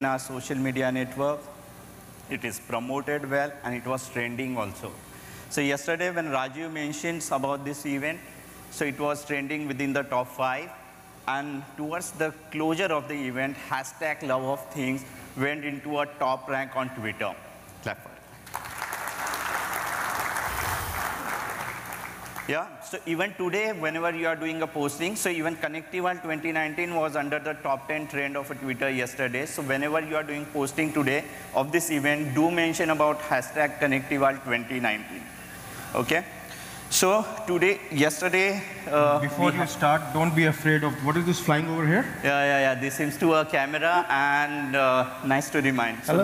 our social media network. It is promoted well, and it was trending also. So yesterday when Rajiv mentions about this event, so it was trending within the top 5. And towards the closure of the event, hashtag love of things went into a top rank on Twitter. Clap for it. Yeah, so even today, whenever you are doing a posting, so even Connectival 2019 was under the top 10 trend of Twitter yesterday. So whenever you are doing posting today of this event, do mention about hashtag Connectival 2019. Okay? So today, yesterday... Before you start, don't be afraid of, what is this flying over here? Yeah. This seems to a camera, and nice to remind. So Hello.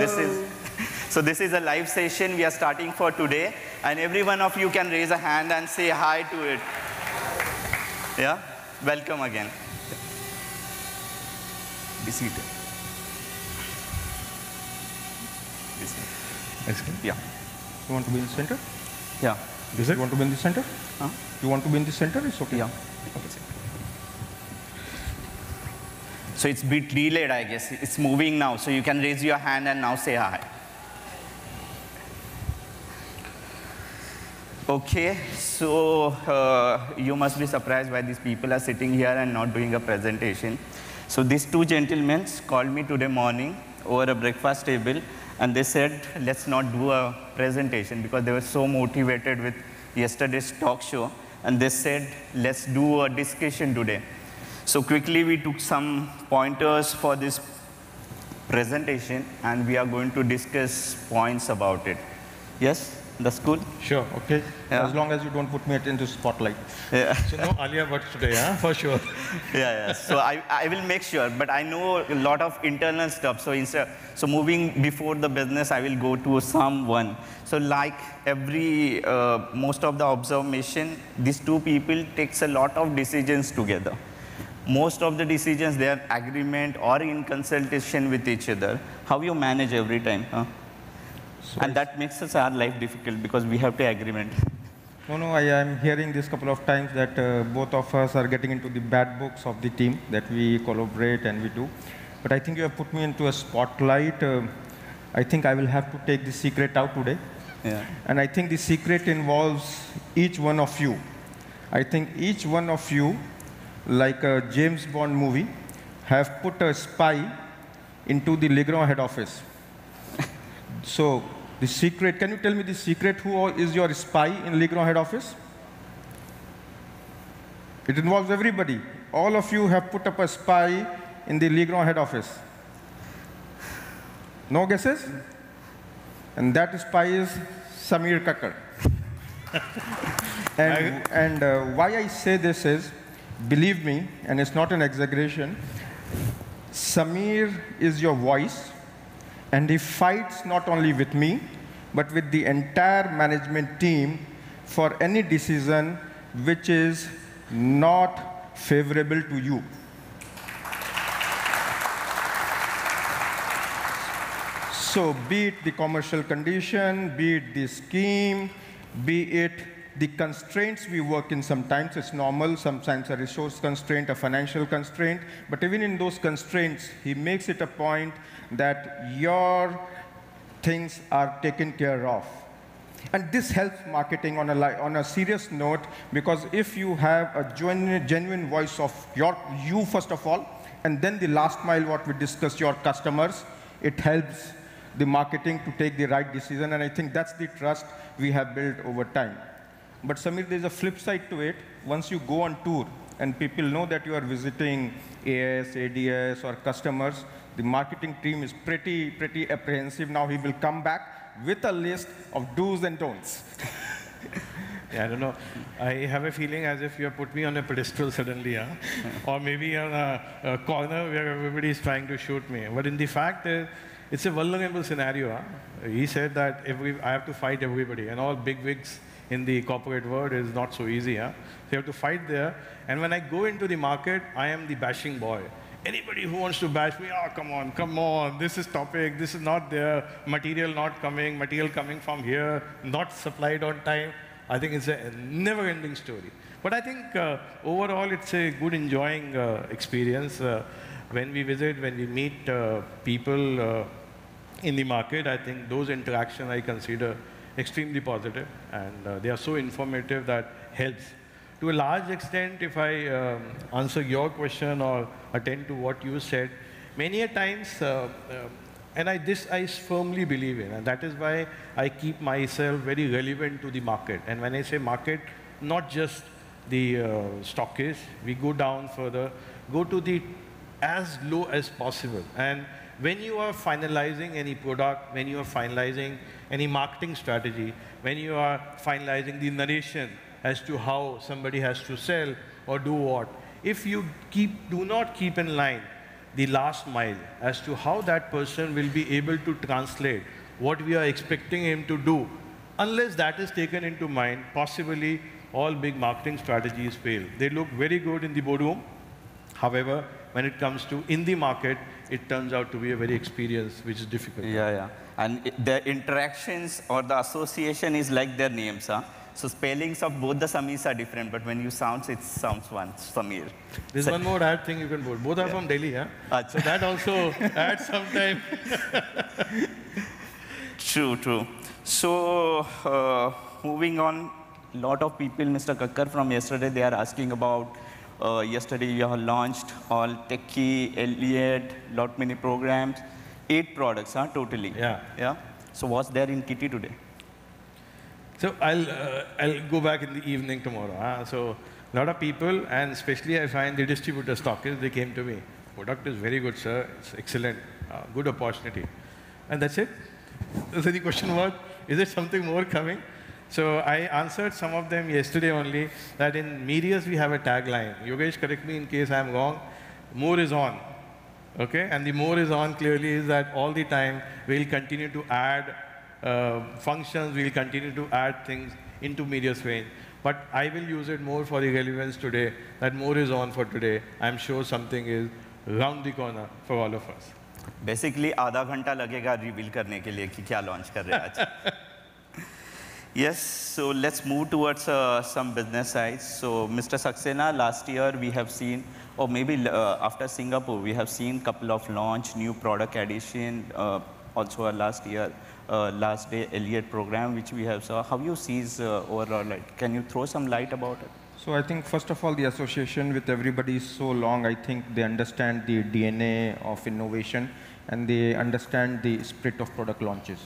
this is a live session we are starting for today, and every one of you can raise a hand and say hi to it. Yeah? Welcome again. Be seated. Be seated. Excellent. Yeah. You want to be in the center? Yeah. You want to be in the center? Huh? You want to be in the center? It's okay. Yeah. Okay. So it's a bit delayed, I guess. It's moving now, so you can raise your hand and now say hi. Okay, so you must be surprised why these people are sitting here and not doing a presentation. So these two gentlemen called me today morning over a breakfast table, and they said, let's not do a presentation, because they were so motivated with yesterday's talk show. And they said, let's do a discussion today. So quickly we took some pointers for this presentation, and we are going to discuss points about it. Yes? That's cool? Sure, okay. Yeah. As long as you don't put me into spotlight. Yeah. So no Alia Bhatt today, huh? For sure. Yeah. So I will make sure, but I know a lot of internal stuff. So moving before the business, I will go to someone. So like most of the observation, these two people takes a lot of decisions together. Most of the decisions, they are agreement or in consultation with each other. How you manage every time, huh? And that makes our life difficult, because we have to agreement. No, I am hearing this couple of times that both of us are getting into the bad books of the team, that we collaborate and we do. But I think you have put me into a spotlight. I think I will have to take the secret out today. Yeah. And I think the secret involves each one of you. I think each one of you, like a James Bond movie, have put a spy into the Legrand head office. So the secret, can you tell me the secret, who is your spy in Legrand head office? It involves everybody. All of you have put up a spy in the Legrand head office. No guesses? And that spy is Samir Kakkar. and why I say this is, believe me, and it's not an exaggeration, Samir is your voice. And he fights not only with me, but with the entire management team for any decision which is not favorable to you. So be it the commercial condition, be it the scheme, be it the constraints we work in, sometimes it's normal, sometimes a resource constraint, a financial constraint, but even in those constraints, he makes it a point that your things are taken care of. And this helps marketing on a serious note, because if you have a genuine voice of you first of all, and then the last mile, what we discuss, your customers, it helps the marketing to take the right decision, and I think that's the trust we have built over time. But Samir, there's a flip side to it. Once you go on tour, and people know that you are visiting AS, ADS, or customers, the marketing team is pretty apprehensive. Now he will come back with a list of do's and don'ts. Yeah, I don't know. I have a feeling as if you have put me on a pedestal suddenly, huh? Or maybe on a corner where everybody is trying to shoot me. But in the fact, it's a vulnerable scenario. Huh? He said that I have to fight everybody, and all big wigs in the corporate world is not so easy. Huh? So you have to fight there. And when I go into the market, I am the bashing boy. Anybody who wants to bash me, oh, come on, this is topic, this is not there, material not coming, material coming from here, not supplied on time. I think it's a never-ending story. But I think overall, it's a good, enjoying experience. when we visit, when we meet people in the market, I think those interactions I consider extremely positive, and they are so informative that helps. To a large extent, if I answer your question or attend to what you said, many a times, and this I firmly believe in, and that is why I keep myself very relevant to the market. And when I say market, not just the stockists, we go down further, go to the as low as possible. And when you are finalizing any product, when you are finalizing any marketing strategy, when you are finalizing the narration as to how somebody has to sell or do what, if you do not keep in line the last mile as to how that person will be able to translate what we are expecting him to do, unless that is taken into mind, possibly all big marketing strategies fail. They look very good in the boardroom. However, when it comes to in the market, it turns out to be a very experience which is difficult. Yeah. And the interactions or the association is like their names, huh? So spellings of both the Samirs are different, but when you sound, it sounds one, Samir. There's one more add thing you can put. Both are from Delhi, huh? So that also adds some time. True. So moving on, a lot of people, Mr. Kakkar, from yesterday, they are asking about, yesterday you have launched all Techie, Elliott, lot many programs, 8 products, huh, totally. Yeah. So what's there in kitty today? So I'll go back in the evening tomorrow. Huh? So a lot of people, and especially I find the distributor stockists, they came to me. Product is very good, sir. It's excellent. Good opportunity. And that's it. So the question was, is there something more coming? So I answered some of them yesterday only, that in Medias we have a tagline. Yogesh, correct me in case I'm wrong. More is on. Okay? And the more is on clearly is that all the time we'll continue to add functions, we'll continue to add things into Medias range. But I will use it more for the relevance today, that more is on for today. I'm sure something is round the corner for all of us. Basically, आधा घंटा लगेगा reveal करने के लिए कि क्या launch कर रहे हैं आज. Yes, so let's move towards some business sides. So, Mr. Saxena, last year we have seen, or maybe after Singapore, we have seen couple of launch, new product addition, also last year, last day Elliott program, which we have saw. How you see overall, like, can you throw some light about it? So I think, first of all, the association with everybody is so long. I think they understand the DNA of innovation, and they understand the spirit of product launches.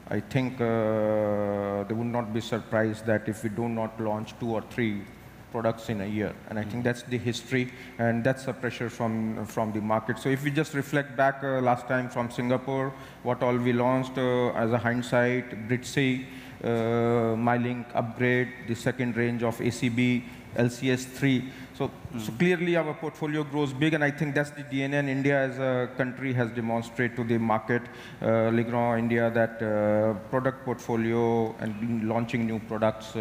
I think they would not be surprised that if we do not launch 2 or 3 products in a year. And I think that's the history, and that's the pressure from the market. So if we just reflect back last time from Singapore, what all we launched as a hindsight, Britsy, MyLink upgrade, the second range of ACB, LCS3. So clearly our portfolio grows big, and I think that's the DNA, and India as a country has demonstrated to the market, Legrand India, that product portfolio and launching new products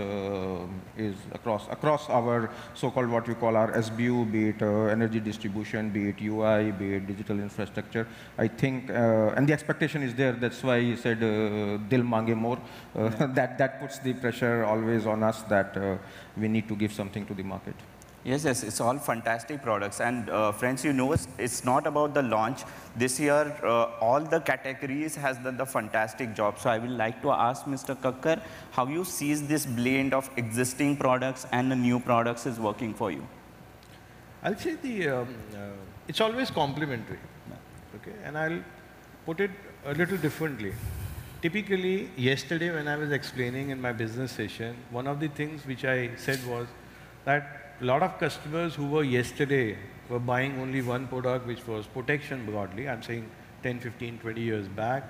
is across our so-called what we call our SBU, be it energy distribution, be it UI, be it digital infrastructure. I think, and the expectation is there. That's why he said, "Dil mange more." That puts the pressure always on us that we need to give something to the market. Yes, it's all fantastic products. And friends, you know, it's not about the launch. This year, all the categories has done the fantastic job. So I will like to ask Mr. Kakkar, how you see this blend of existing products and the new products is working for you? I'll say it's always complementary. Okay, and I'll put it a little differently. Typically, yesterday when I was explaining in my business session, one of the things which I said was that a lot of customers who were yesterday were buying only one product, which was protection broadly. I'm saying 10, 15, 20 years back.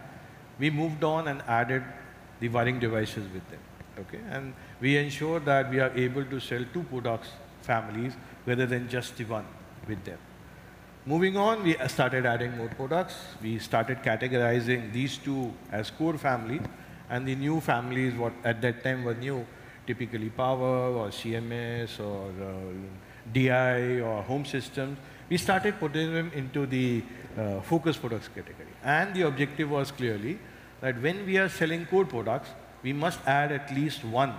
We moved on and added the wiring devices with them. Okay? And we ensure that we are able to sell 2 products families rather than just the one with them. Moving on, we started adding more products. We started categorizing these 2 as core family, and the new families, what at that time were new, typically power or CMS or DI or home systems, we started putting them into the focus products category. And the objective was clearly that when we are selling core products, we must add at least 1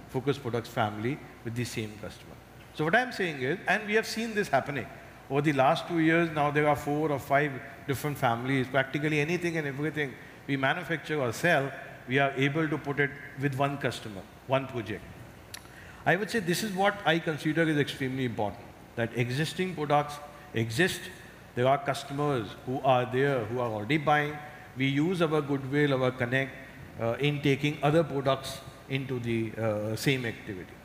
focus products family with the same customer. So what I'm saying is, and we have seen this happening over the last 2 years, now there are 4 or 5 different families. Practically anything and everything we manufacture or sell, we are able to put it with one customer, one project. I would say this is what I consider is extremely important, that existing products exist. There are customers who are there, who are already buying. We use our goodwill, our connect, in taking other products into the same activity.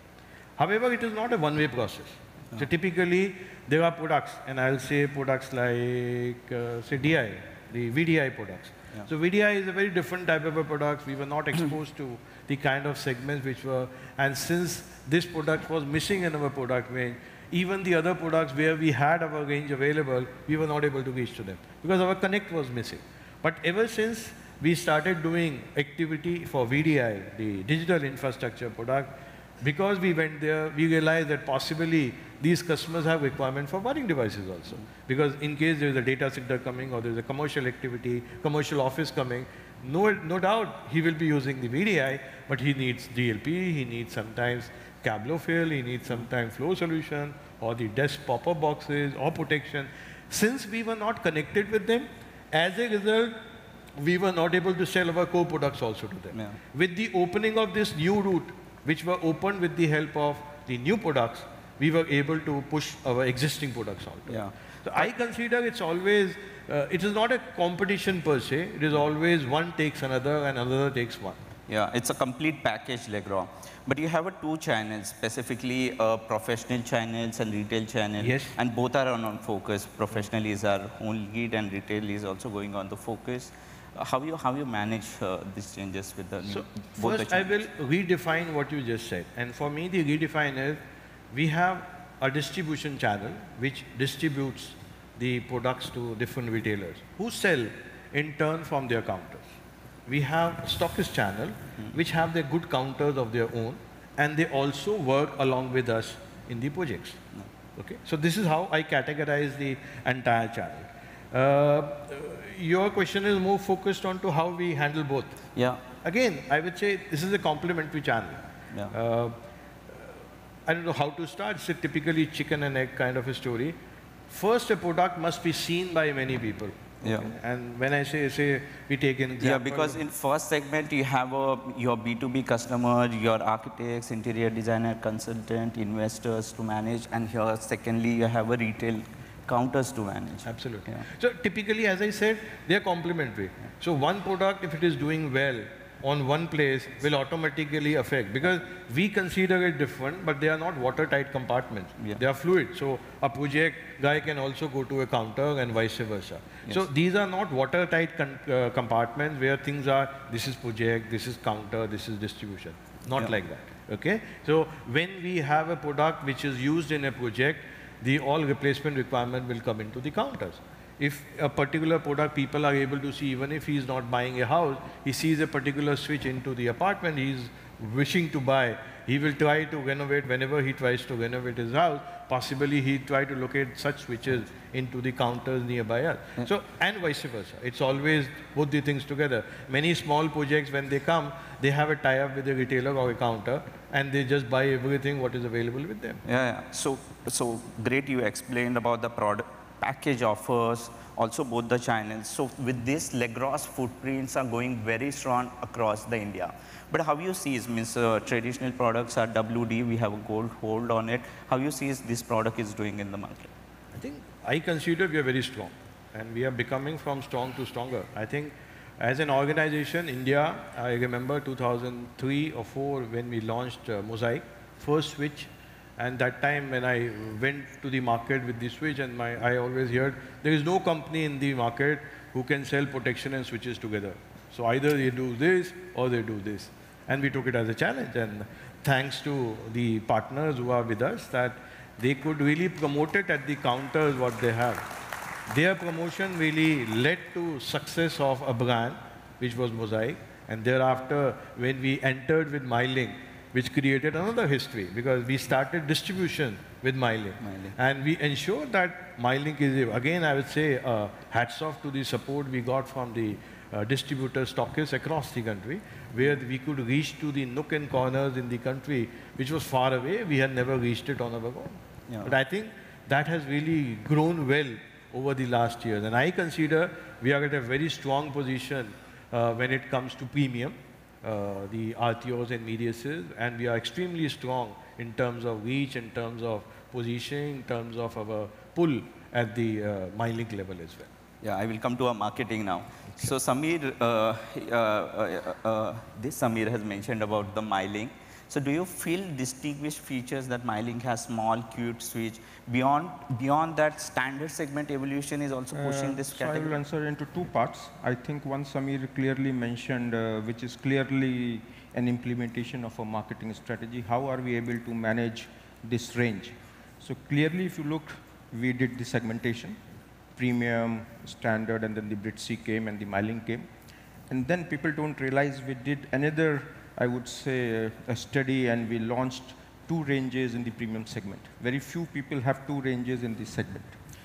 However, it is not a one-way process. So typically, there are products, and I'll say products like, say DI, the VDI products. Yeah. So VDI is a very different type of a product. We were not exposed to the kind of segments which were, and since this product was missing in our product range, even the other products where we had our range available, we were not able to reach to them because our connect was missing. But ever since we started doing activity for VDI, the digital infrastructure product, because we went there, we realized that possibly these customers have requirement for wiring devices also. Because in case there is a data center coming or there is a commercial activity, commercial office coming, no doubt he will be using the VDI, but he needs DLP, he needs sometimes cablofill, he needs sometimes flow solution, or the desk pop-up boxes, or protection. Since we were not connected with them, as a result, we were not able to sell our core products also to them. Yeah. With the opening of this new route, which were opened with the help of the new products, we were able to push our existing products also. Yeah. So I consider it's always, it is not a competition per se, it is always one takes another and another takes one. Yeah, it's a complete package, Legrand. But you have two channels, specifically professional channels and retail channel. Yes. And both are on focus. Professional is our own lead and retail is also going on the focus. How you manage these changes with the So both first the I will redefine what you just said. And for me, the redefine is, we have a distribution channel which distributes the products to different retailers who sell in turn from their counters. We have stockist channel which have their good counters of their own, and they also work along with us in the projects. Okay? So this is how I categorize the entire channel. Your question is more focused on to how we handle both. Yeah. Again, I would say this is a complementary channel. Yeah. I don't know how to start. It's a typically chicken and egg kind of a story. First, a product must be seen by many people. Yeah. And when I say we take an example. Yeah, because in first segment you have your B2B customer, your architects, interior designer, consultant, investors to manage, and here secondly you have a retail counters to manage. Absolutely. Yeah. So typically, as I said, they are complementary. Yeah. So one product, if it is doing well on one place, will automatically affect, because we consider it different, but they are not watertight compartments. Yeah. They are fluid. So a project guy can also go to a counter and vice versa. Yes. So these are not watertight compartments where things are, this is project, this is counter, this is distribution. Not like that. Okay? So when we have a product which is used in a project, the all replacement requirement will come into the counters. If a particular product people are able to see, even if he is not buying a house, he sees a particular switch into the apartment he is wishing to buy, he will try to renovate. Whenever he tries to renovate his house, possibly he try to locate such switches into the counters nearby us. So, and vice versa. It's always both the things together. Many small projects, when they come, they have a tie-up with a retailer or a counter, and they just buy everything what is available with them. Yeah. So great you explained about the product package offers, also both the channels. So with this, Legrand's footprints are going very strong across the India. But how you see is, means traditional products are WD, we have a gold hold on it. How you see is this product is doing in the market? I think I consider we are very strong, and we are becoming from strong to stronger. I think as an organization, India, I remember 2003 or 4 when we launched Mosaic, first switch. And that time when I went to the market with the switch, and I always heard, there is no company in the market who can sell protection and switches together. So either they do this or they do this. And we took it as a challenge. And thanks to the partners who are with us, that they could really promote it at the counters what they have. Their promotion really led to success of a brand, which was Mosaic. And thereafter, when we entered with MyLink, which created another history, because we started distribution with MyLink. And we ensured that MyLink is, again, I would say, hats off to the support we got from the distributor stockists across the country, where we could reach to the nook and corners in the country, which was far away. We had never reached it on our own. Yeah. But I think that has really grown well over the last years. And I consider we are at a very strong position when it comes to premium, the RTOs and mediases, and we are extremely strong in terms of reach, in terms of positioning, in terms of our pull at the MyLink level as well. Yeah, I will come to our marketing now. Okay. So Samir, this Samir has mentioned about the MyLink. So do you feel distinguished features that MyLink has, small, cute switch? Beyond that, standard segment evolution is also pushing this category? So I will answer into two parts. I think one Samir clearly mentioned, which is clearly an implementation of a marketing strategy. How are we able to manage this range? So clearly, if you look, we did the segmentation, premium, standard, and then the Brit-C came and the MyLink came. And then people don't realize we did another, I would say, a study, and we launched 2 ranges in the premium segment. Very few people have 2 ranges in this segment.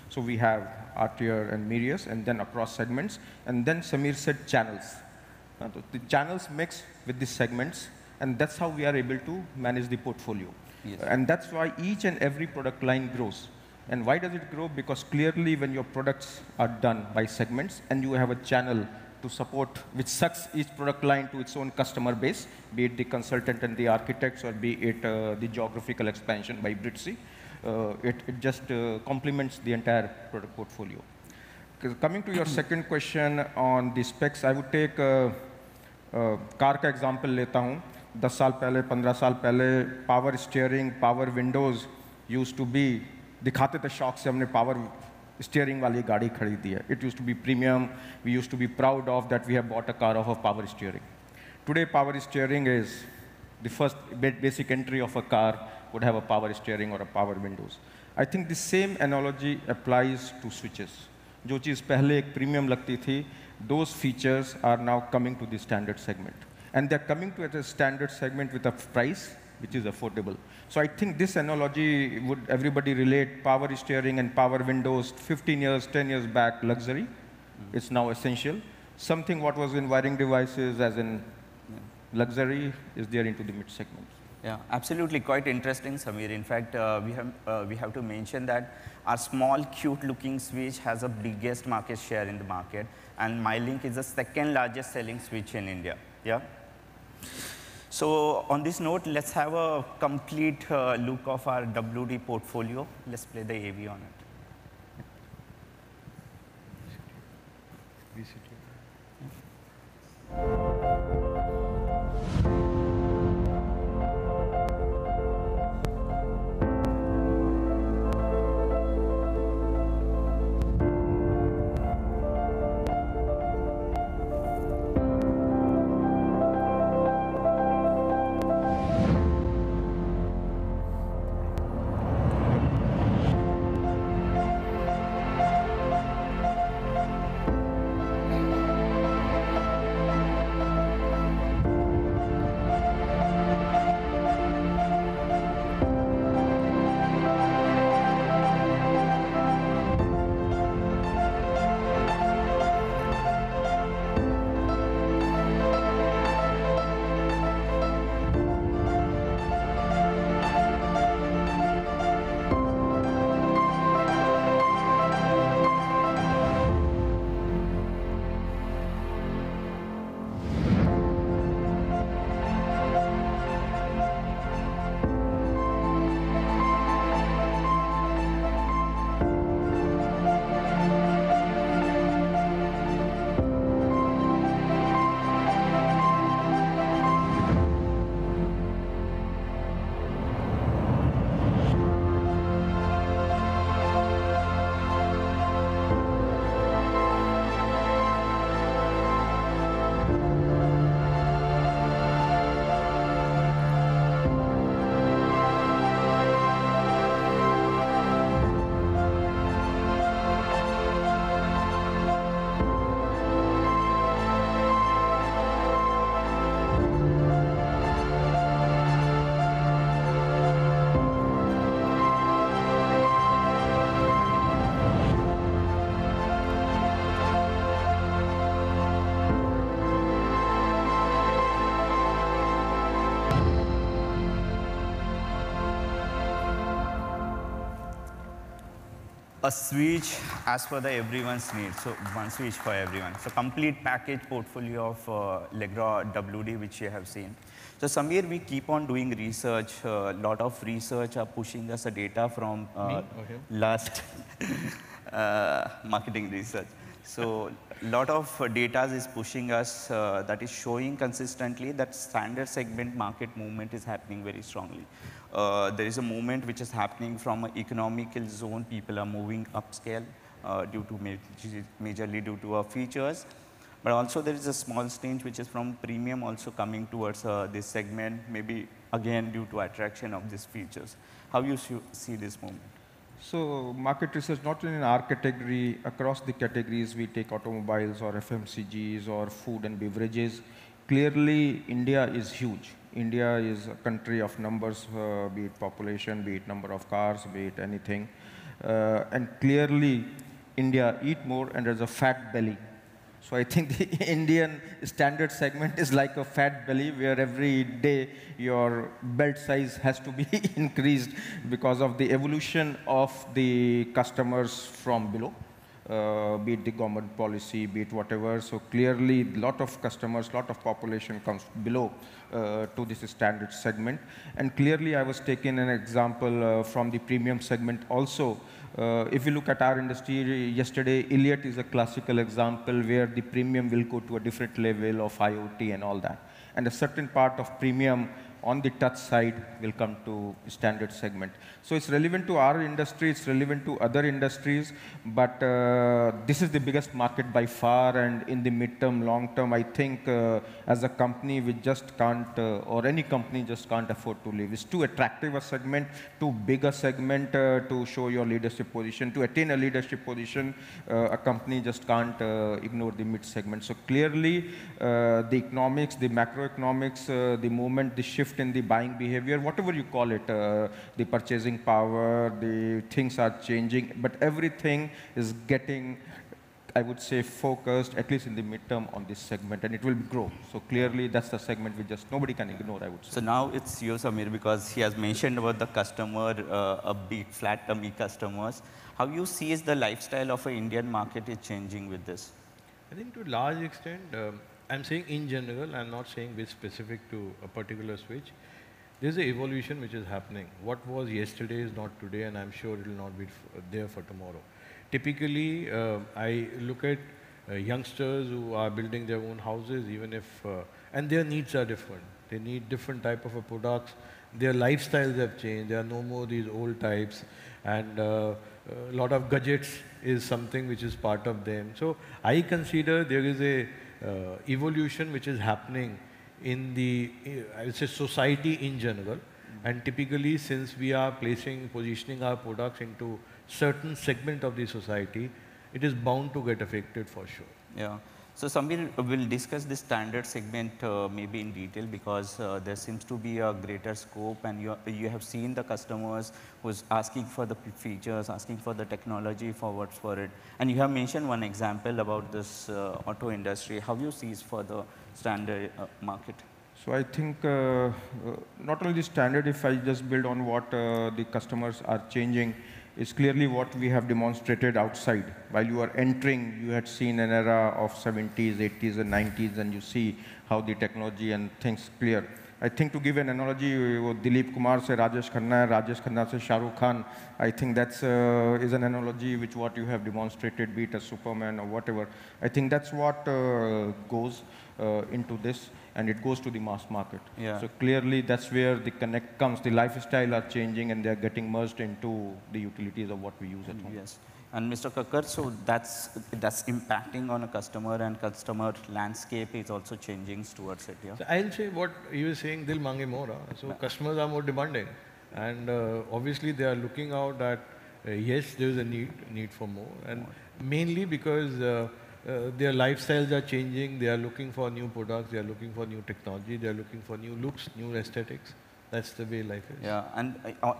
So we have Artier and Mirius, and then across segments. And then Samir said channels. The channels mix with the segments, and that's how we are able to manage the portfolio. Yes. And that's why each and every product line grows. And why does it grow? Because clearly when your products are done by segments and you have a channel to support, which sucks each product line to its own customer base, be it the consultant and the architects, or be it the geographical expansion by Brit-C, it just complements the entire product portfolio. Coming to your second question on the specs, I would take car का example लेता हूँ. 10 साल पहले, 15 साल पहले, power steering, power windows used to be, दिखाते थे शौक से हमने power steering वाली गाड़ी खरीदी है. It used to be premium. We used to be proud of that we have bought a car of a power steering. Today, power steering is the first basic entry of a car would have a power steering or a power windows. I think the same analogy applies to switches. जो चीज़ पहले एक premium लगती थी, those features are now coming to the standard segment. And they're coming to a standard segment with a price which is affordable. So I think this analogy would everybody relate. Power steering and power windows, 15 years, 10 years back, luxury. It's now essential. Something what was in wiring devices as in luxury is there into the mid segment. Yeah, absolutely, quite interesting, Samir. In fact, we have to mention that our small, cute-looking switch has the biggest market share in the market, and MyLink is the second largest selling switch in India. Yeah. So on this note, let's have a complete look of our WD portfolio. Let's play the AV on it. a switch as per the everyone's needs. So one switch for everyone. So complete package portfolio of Legrand WD, which you have seen. So Samir, we keep on doing research. A lot of research are pushing us a data from last marketing research. So a lot of data is pushing us that is showing consistently that standard segment market movement is happening very strongly. There is a movement which is happening from an economical zone. People are moving upscale due to majorly due to our features. But also there is a small stage which is from premium also coming towards this segment, maybe again due to attraction of these features. How you see this movement? So market research, not only in our category, across the categories, we take automobiles or FMCGs or food and beverages. Clearly, India is huge. India is a country of numbers, be it population, be it number of cars, be it anything. And clearly, India eat more and there's a fat belly. So I think the Indian standard segment is like a fat belly where every day your belt size has to be increased because of the evolution of the customers from below, be it the government policy, be it whatever. So clearly, a lot of customers, lot of population comes below to this standard segment. And clearly, I was taking an example from the premium segment also. If you look at our industry, yesterday, Elliott is a classical example where the premium will go to a different level of IoT and all that. And a certain part of premium on the touch side will come to standard segment. So it's relevant to our industry, it's relevant to other industries, but this is the biggest market by far, and in the midterm, long term, I think as a company, we just can't, or any company just can't afford to live. It's too attractive a segment, too big a segment to show your leadership position. To attain a leadership position, a company just can't ignore the mid segment. So clearly, the economics, the macroeconomics, the movement, the shift in the buying behavior, whatever you call it, the purchasing power, the things are changing, but everything is getting, I would say, focused, at least in the midterm, on this segment, and it will grow. So clearly, that's the segment we just, nobody can ignore, I would say. So now it's you, Samir, because he has mentioned about the customer, a big flat tummy customers. How you see is the lifestyle of an Indian market is changing with this? I think to a large extent, I'm saying in general, I'm not saying with specific to a particular switch. There's an evolution which is happening. What was yesterday is not today, and I'm sure it will not be there for tomorrow. Typically, I look at youngsters who are building their own houses, even if, and their needs are different. They need different type of products. Their lifestyles have changed. There are no more these old types, and a lot of gadgets is something which is part of them. So I consider there is a evolution which is happening in the, I would say, society in general. And typically, since we are positioning our products into certain segment of the society, it is bound to get affected for sure. Yeah. So Samir, we'll discuss this standard segment maybe in detail, because there seems to be a greater scope, and you have seen the customers who's asking for the features, asking for the technology forwards for it. And you have mentioned one example about this auto industry. How you see it for the standard market? So I think not only the standard, if I just build on what the customers are changing, is clearly what we have demonstrated outside. While you are entering, you had seen an era of 70s, 80s, and 90s, and you see how the technology and things clear. I think to give an analogy, Dilip Kumar se Rajesh Khanna, Rajesh Khanna se Shah Rukh Khan, I think that's is an analogy which what you have demonstrated, be it a Superman or whatever. I think that's what goes into this, and it goes to the mass market. Yeah. So clearly, that's where the connect comes. The lifestyle are changing, and they're getting merged into the utilities of what we use at home. Yes. And Mr. Kakkar, so that's impacting on a customer, and customer landscape is also changing towards it. Yeah. So I'll say what you were saying, Dil Mange More. So customers are more demanding, and obviously they are looking out that yes, there is a need for more, and mainly because their lifestyles are changing. They are looking for new products. They are looking for new technology. They are looking for new looks, new aesthetics. That's the way life is. Yeah, and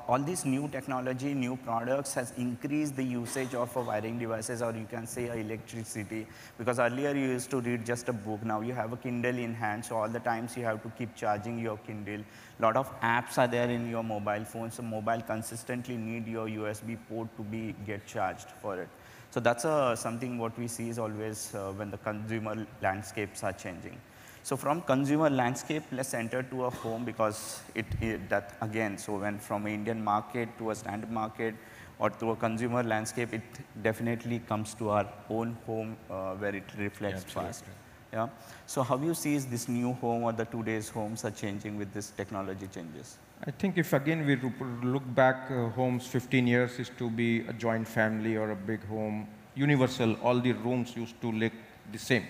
all this new technology, new products has increased the usage of wiring devices, or you can say electricity. Because earlier you used to read just a book. Now you have a Kindle in hand, so all the times you have to keep charging your Kindle. A lot of apps are there in your mobile phone, so mobile consistently need your USB port to get charged for it. So that's something what we see is always when the consumer landscapes are changing. So from consumer landscape, let's enter to a home, because that again, so when from an Indian market to a standard market or to a consumer landscape, it definitely comes to our own home where it reflects fast. Yeah. So how you see is this new home or the today's homes are changing with this technology changes? I think if again we look back, homes 15 years is to be a joint family or a big home, universal, all the rooms used to look the same.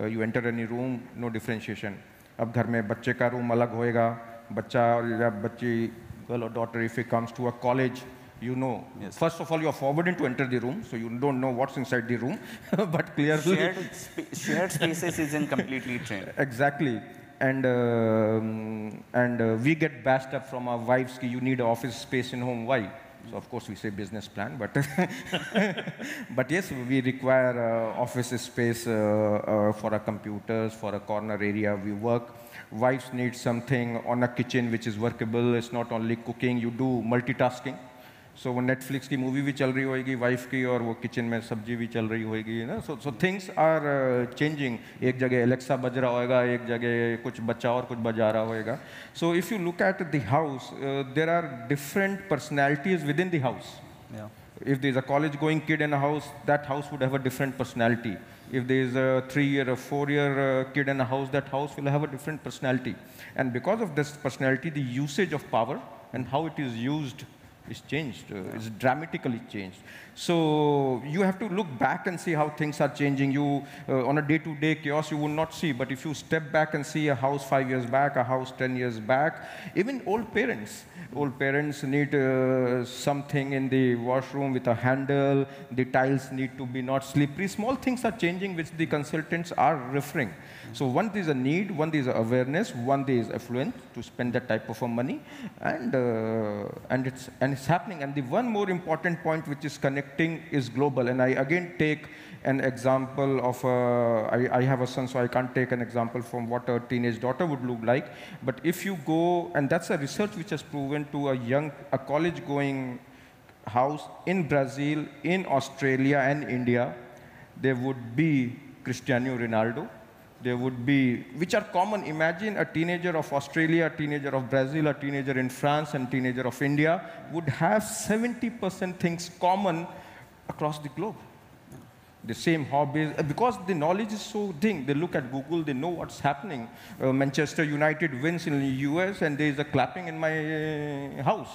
You enter any room, no differentiation. अब घर में बच्चे का room अलग होएगा, बच्चा और या बच्ची, girl or daughter, if it comes to a college, you know, first of all, you are forbidden to enter the room, so you don't know what's inside the room, but clearly... Shared spaces isn't completely changed. Exactly. And we get bashed up from our wives, you need office space in home. Why? So of course we say business plan, but but yes, we require office space for our computers, for a corner area we work. Wives need something on a kitchen which is workable. It's not only cooking, you do multitasking. So वो Netflix की movie भी चल रही होगी wife की, और वो kitchen में सब्जी भी चल रही होगी ना. So things are changing. एक जगह Alexa बज रहा होगा, एक जगह कुछ बच्चा और कुछ बजा रहा होगा. So if you look at the house, there are different personalities within the house. Yeah. If there is a college-going kid in a house, that house would have a different personality. If there is a 3-year or 4-year kid in a house, that house will have a different personality. And because of this personality, the usage of power and how it is used is changed, it's dramatically changed. So you have to look back and see how things are changing. You, on a day-to-day chaos, you will not see. But if you step back and see a house 5 years back, a house 10 years back, even old parents need something in the washroom with a handle. The tiles need to be not slippery. Small things are changing, which the consultants are referring. So one is a need, one is awareness, one is affluent to spend that type of money, and it's happening. And the one more important point which is connecting is global. And I again take an example of I have a son, so I can't take an example from what a teenage daughter would look like. But if you go, and that's a research which has proven to a college-going house in Brazil, in Australia, and India, there would be Cristiano Ronaldo. There would be, which are common. Imagine a teenager of Australia, a teenager of Brazil, a teenager in France, and a teenager of India would have 70% things common across the globe. The same hobbies, because the knowledge is so big. They look at Google, they know what's happening. Manchester United wins in the US, and there is a clapping in my house.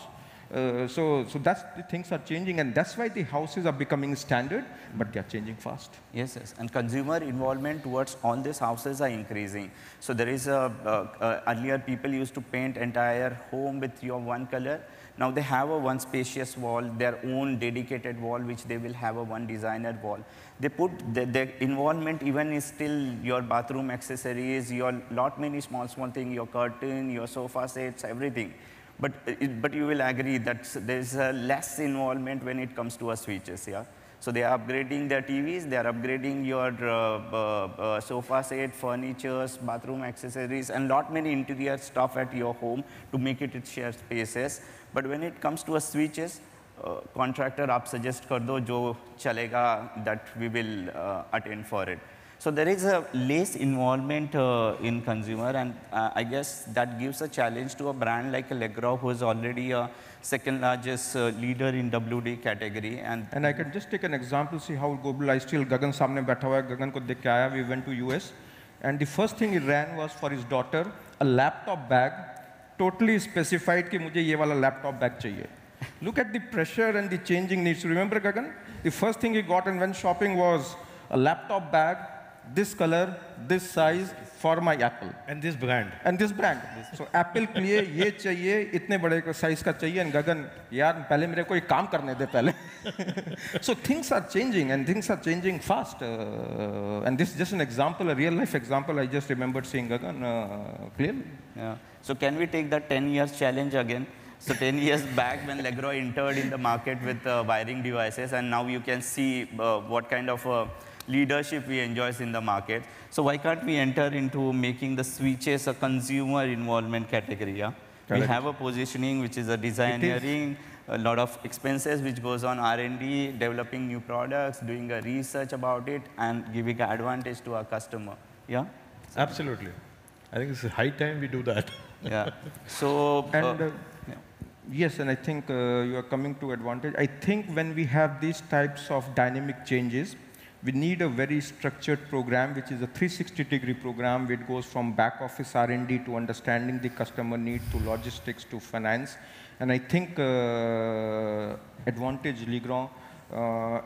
So that's the things are changing, and that's why the houses are becoming standard, but they are changing fast. Yes, yes, and consumer involvement towards all these houses are increasing. So there is earlier people used to paint entire home with your one color. Now they have a one spacious wall, their own dedicated wall, which they will have a one designer wall. They put the involvement even is still your bathroom accessories, your lot many small things, your curtain, your sofa sets, everything. But you will agree that there is less involvement when it comes to switches, yeah? So they are upgrading their TVs, they are upgrading your sofa set, furnitures, bathroom accessories, and lot many interior stuff at your home to make it shared spaces. But when it comes to switches, contractor, आप suggest कर दो जो चलेगा, that we will attend for it. So there is a less involvement in consumer, and I guess that gives a challenge to a brand like Legrand, who is already a second largest leader in WD category. And I can just take an example, see how global. I still Gagan सामने बैठा हुआ है, Gagan को देख के आया. We went to US, and the first thing he ran was for his daughter a laptop bag, totally specified कि मुझे ये वाला laptop bag चाहिए. Look at the pressure and the changing needs. Remember, Gagan, the first thing he got and went shopping was a laptop bag, this color, this size for my Apple. And this brand. And this brand. So Apple के लिए ये चाहिए, इतने बड़े size का चाहिए, and Gagan, यार पहले मेरे को एक काम करने दे पहले. So things are changing, and things are changing fast. And this is just an example, a real life example. I just remembered seeing Gagan clearly. Yeah. So can we take that 10 years challenge again? So 10 years back when Legrand entered in the market with wiring devices, and now you can see what kind of leadership we enjoy in the market. So why can't we enter into making the switches a consumer involvement category? Yeah? We have a positioning which is a designeering, a lot of expenses which goes on R&D, developing new products, doing a research about it, and giving advantage to our customer. Yeah? Absolutely. I think it's high time we do that. Yeah. So, yeah. Yes, and I think you are coming to advantage. I think when we have these types of dynamic changes, we need a very structured program, which is a 360-degree program, which goes from back office R&D to understanding the customer need, to logistics, to finance. And I think Advantage Legrand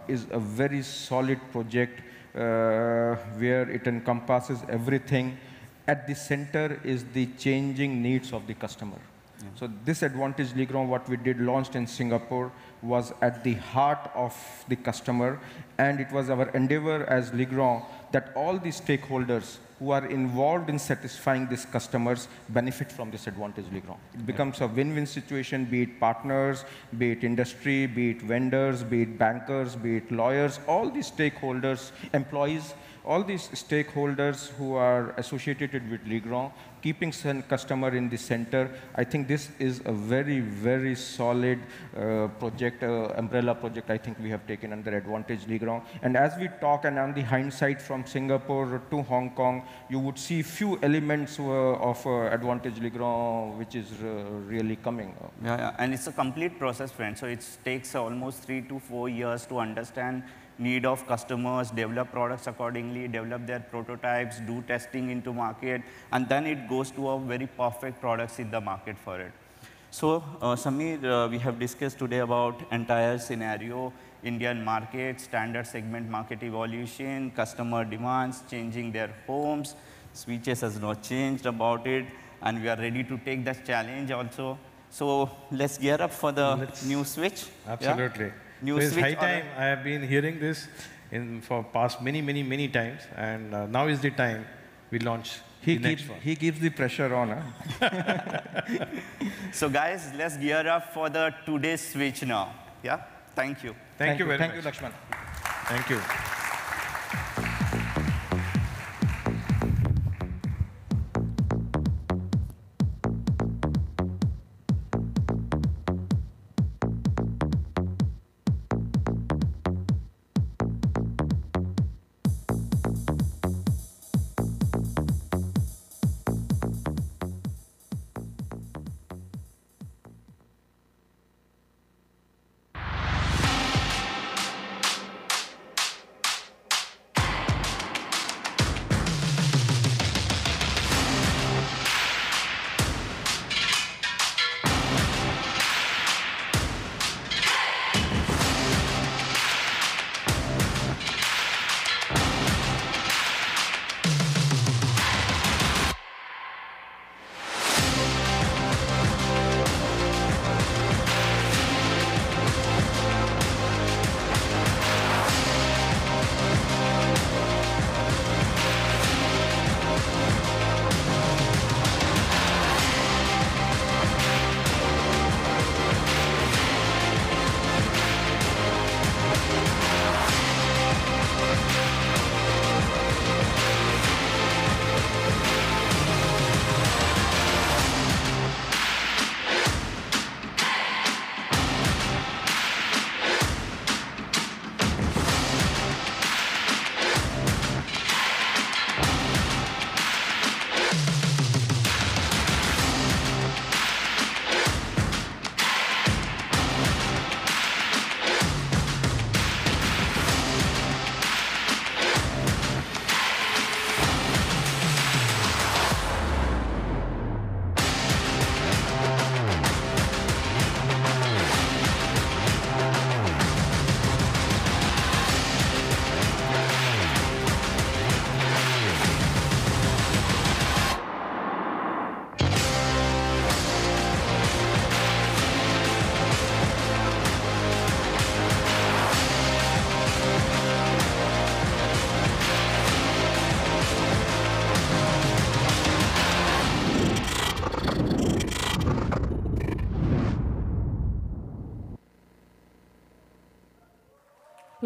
is a very solid project where it encompasses everything. At the center is the changing needs of the customer. Yeah. So this Advantage Legrand, what we did, launched in Singapore, was at the heart of the customer, and it was our endeavor as Legrand that all the stakeholders who are involved in satisfying these customers benefit from this Advantage Legrand. It becomes a win-win situation, be it partners, be it industry, be it vendors, be it bankers, be it lawyers, all these stakeholders, employees, all these stakeholders who are associated with Legrand, keeping customer in the center. I think this is a very, very solid project, umbrella project I think we have taken under Advantage Legrand. And as we talk, and on the hindsight from Singapore to Hong Kong, you would see few elements of Advantage Legrand which is really coming. Yeah, and it's a complete process, friends. So it takes almost 3 to 4 years to understand need of customers, develop products accordingly, develop their prototypes, do testing into market, and then it goes to a very perfect products in the market for it. So Samir, we have discussed today about entire scenario, Indian market, standard segment market evolution, customer demands, changing their homes, switches has not changed about it, and we are ready to take that challenge also. So let's gear up for the new switch. Absolutely. Yeah? So it's high time. I have been hearing this for past many times, and now is the time we launch the next one. He gives the pressure on. So guys, let's gear up for the today's switch now. Yeah? Thank you. Thank you very much. Thank you, Lakshman. Thank you.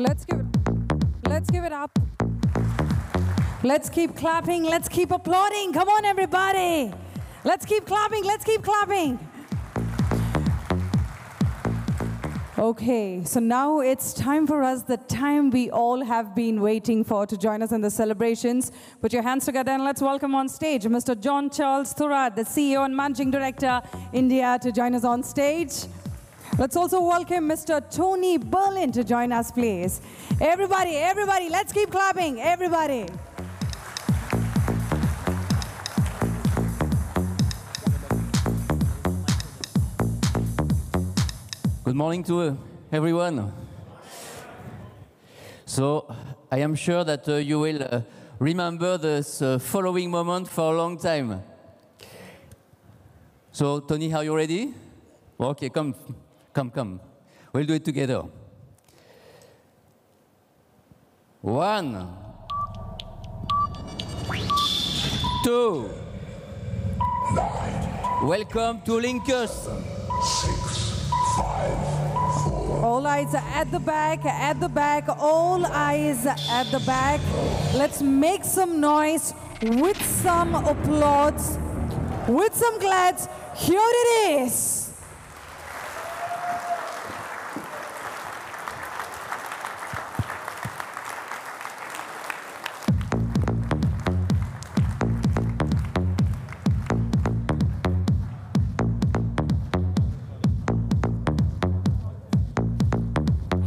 Let's give it up. Let's keep clapping. Let's keep applauding. Come on, everybody. Let's keep clapping. Let's keep clapping. Okay, so now it's time for us, the time we all have been waiting for, to join us in the celebrations. Put your hands together and let's welcome on stage Mr. John Charles Thurat, the CEO and Managing Director, India, to join us on stage. Let's also welcome Mr. Tony Berlin to join us, please. Everybody, let's keep clapping, everybody. Good morning to everyone. So I am sure that you will remember this following moment for a long time. So Tony, are you ready? Okay, come. We'll do it together. 1, 2. Welcome to Linkus. 6, 5, 4. All eyes at the back, all eyes at the back. Let's make some noise with some applause, with some glads. Here it is.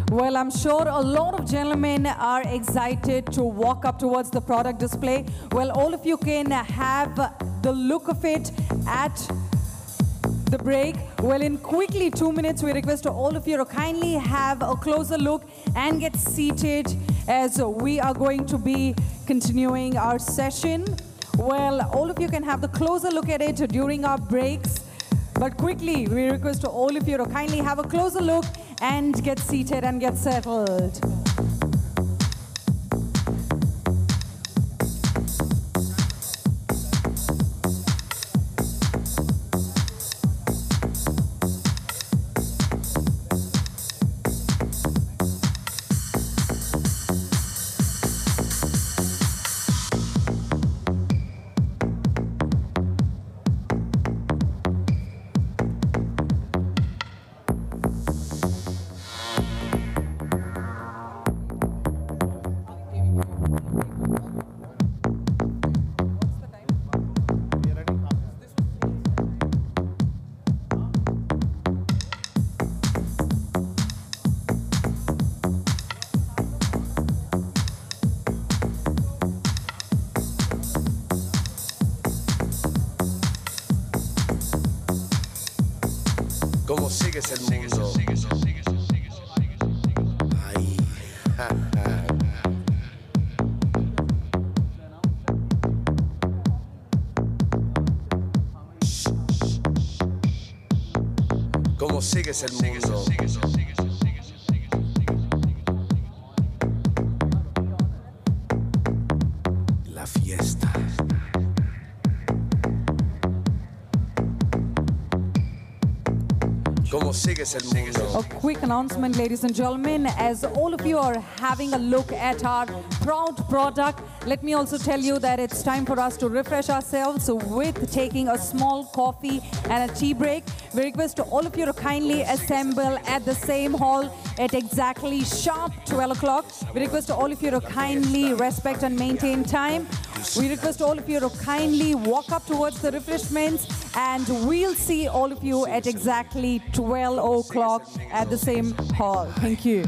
Well, I'm sure a lot of gentlemen are excited to walk up towards the product display. Well, all of you can have the look of it at the break. Well, in quickly 2 minutes, we request all of you to kindly have a closer look and get seated as we are going to be continuing our session. Well, all of you can have the closer look at it during our breaks. But quickly, we request all of you to kindly have a closer look and get seated and get settled. ¿Cómo sigues el mundo? Ay, ¿Cómo sigues el mundo? La fiesta. ¿Cómo sigues el mundo? A quick announcement, ladies and gentlemen, as all of you are having a look at our proud product, let me also tell you that it's time for us to refresh ourselves with taking a small coffee and a tea break. We request all of you to kindly assemble at the same hall at exactly sharp 12 o'clock. We request all of you to kindly respect and maintain time. We request all of you to kindly walk up towards the refreshments, and we'll see all of you at exactly 12 o'clock at the same hall. Thank you.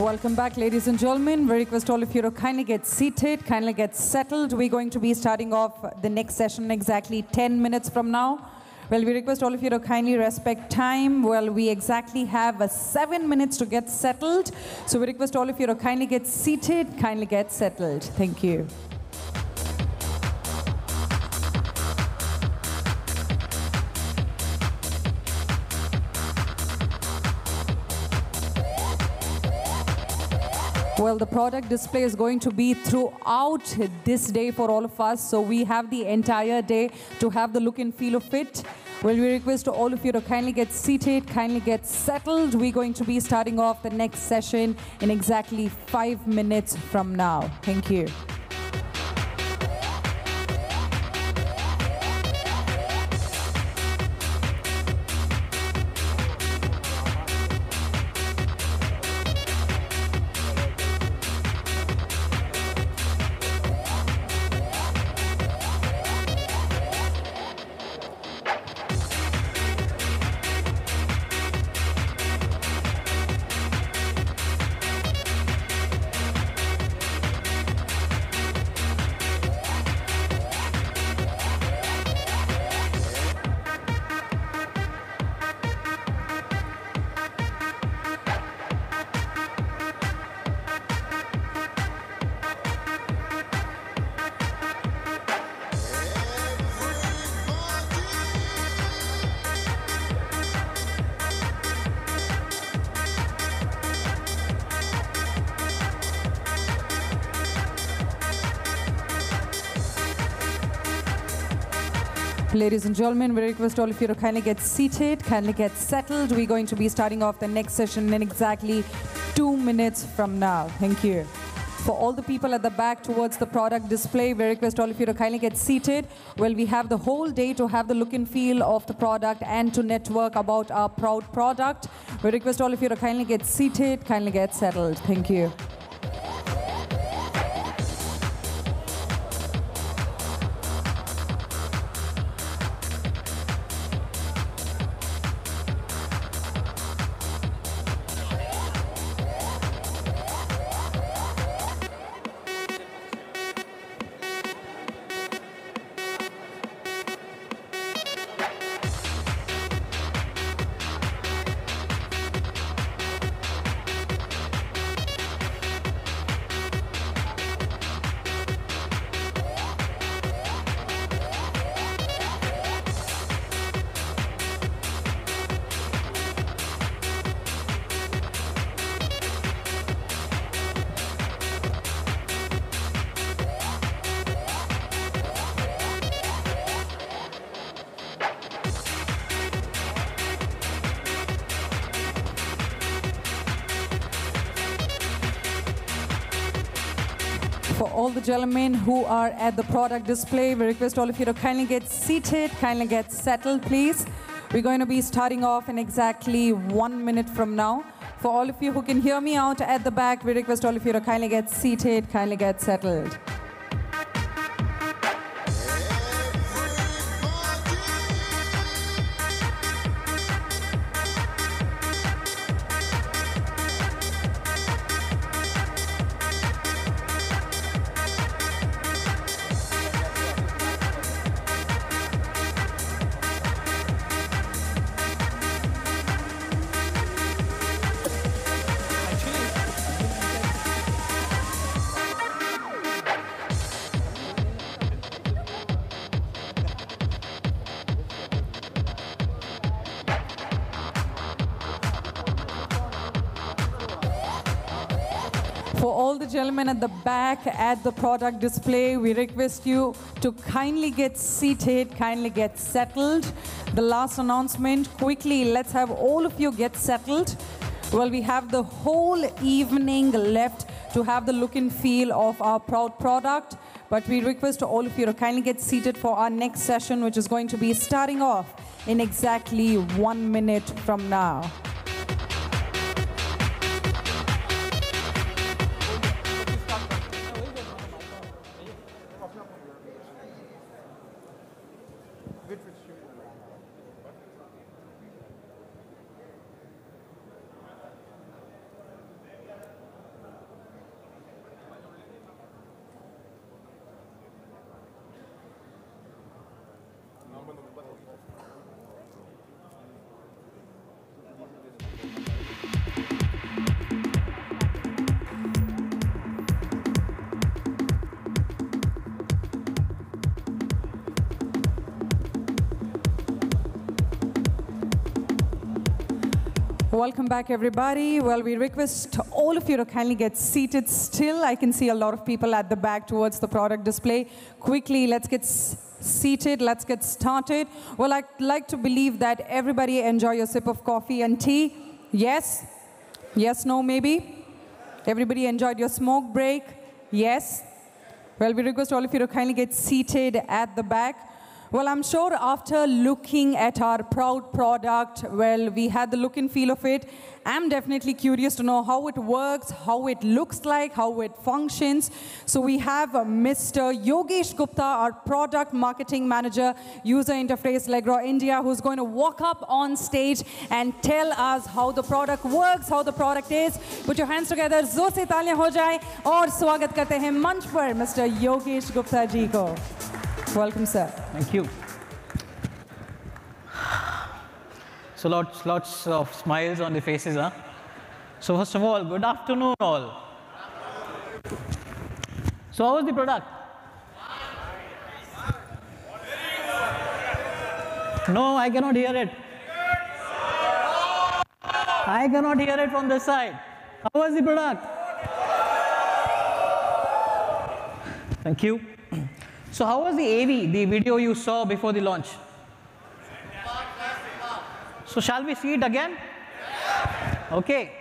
Welcome back, ladies and gentlemen. We request all of you to kindly get seated, kindly get settled. We're going to be starting off the next session exactly 10 minutes from now. Well, we request all of you to kindly respect time. Well, we exactly have 7 minutes to get settled. So we request all of you to kindly get seated, kindly get settled. Thank you. Well, the product display is going to be throughout this day for all of us. So we have the entire day to have the look and feel of it. Well, we request all of you to kindly get seated, kindly get settled. We're going to be starting off the next session in exactly 5 minutes from now. Thank you. Ladies and gentlemen, we request all of you to kindly get seated, kindly get settled. We're going to be starting off the next session in exactly 2 minutes from now. Thank you. For all the people at the back towards the product display, we request all of you to kindly get seated. Well, we have the whole day to have the look and feel of the product and to network about our proud product. We request all of you to kindly get seated, kindly get settled. Thank you. For all the gentlemen who are at the product display, we request all of you to kindly get seated, kindly get settled, please. We're going to be starting off in exactly 1 minute from now. For all of you who can hear me out at the back, we request all of you to kindly get seated, kindly get settled. For all the gentlemen at the back at the product display, we request you to kindly get seated, kindly get settled. The last announcement, quickly, let's have all of you get settled. Well, we have the whole evening left to have the look and feel of our proud product, but we request all of you to kindly get seated for our next session, which is going to be starting off in exactly 1 minute from now. Welcome back, everybody. Well, we request all of you to kindly get seated still. I can see a lot of people at the back towards the product display. Quickly, let's get seated. Let's get started. Well, I'd like to believe that everybody enjoy your sip of coffee and tea. Yes? Yes, no, maybe? Everybody enjoyed your smoke break? Yes? Well, we request all of you to kindly get seated at the back. Well, I'm sure after looking at our proud product, well, we had the look and feel of it. I'm definitely curious to know how it works, how it looks like, how it functions. So we have Mr. Yogesh Gupta, our product marketing manager, user interface, Legrand India, who's going to walk up on stage and tell us how the product works, how the product is. Put your hands together, जोर से तालियां हो जाए और स्वागत करते हैं मंच पर Mr. Yogesh Gupta जी को. Welcome, sir. Thank you. So lots of smiles on the faces, huh? So first of all, good afternoon all. So how was the product? No, I cannot hear it. I cannot hear it from this side. How was the product? Thank you. So how was the AV, the video you saw before the launch? So shall we see it again? Okay.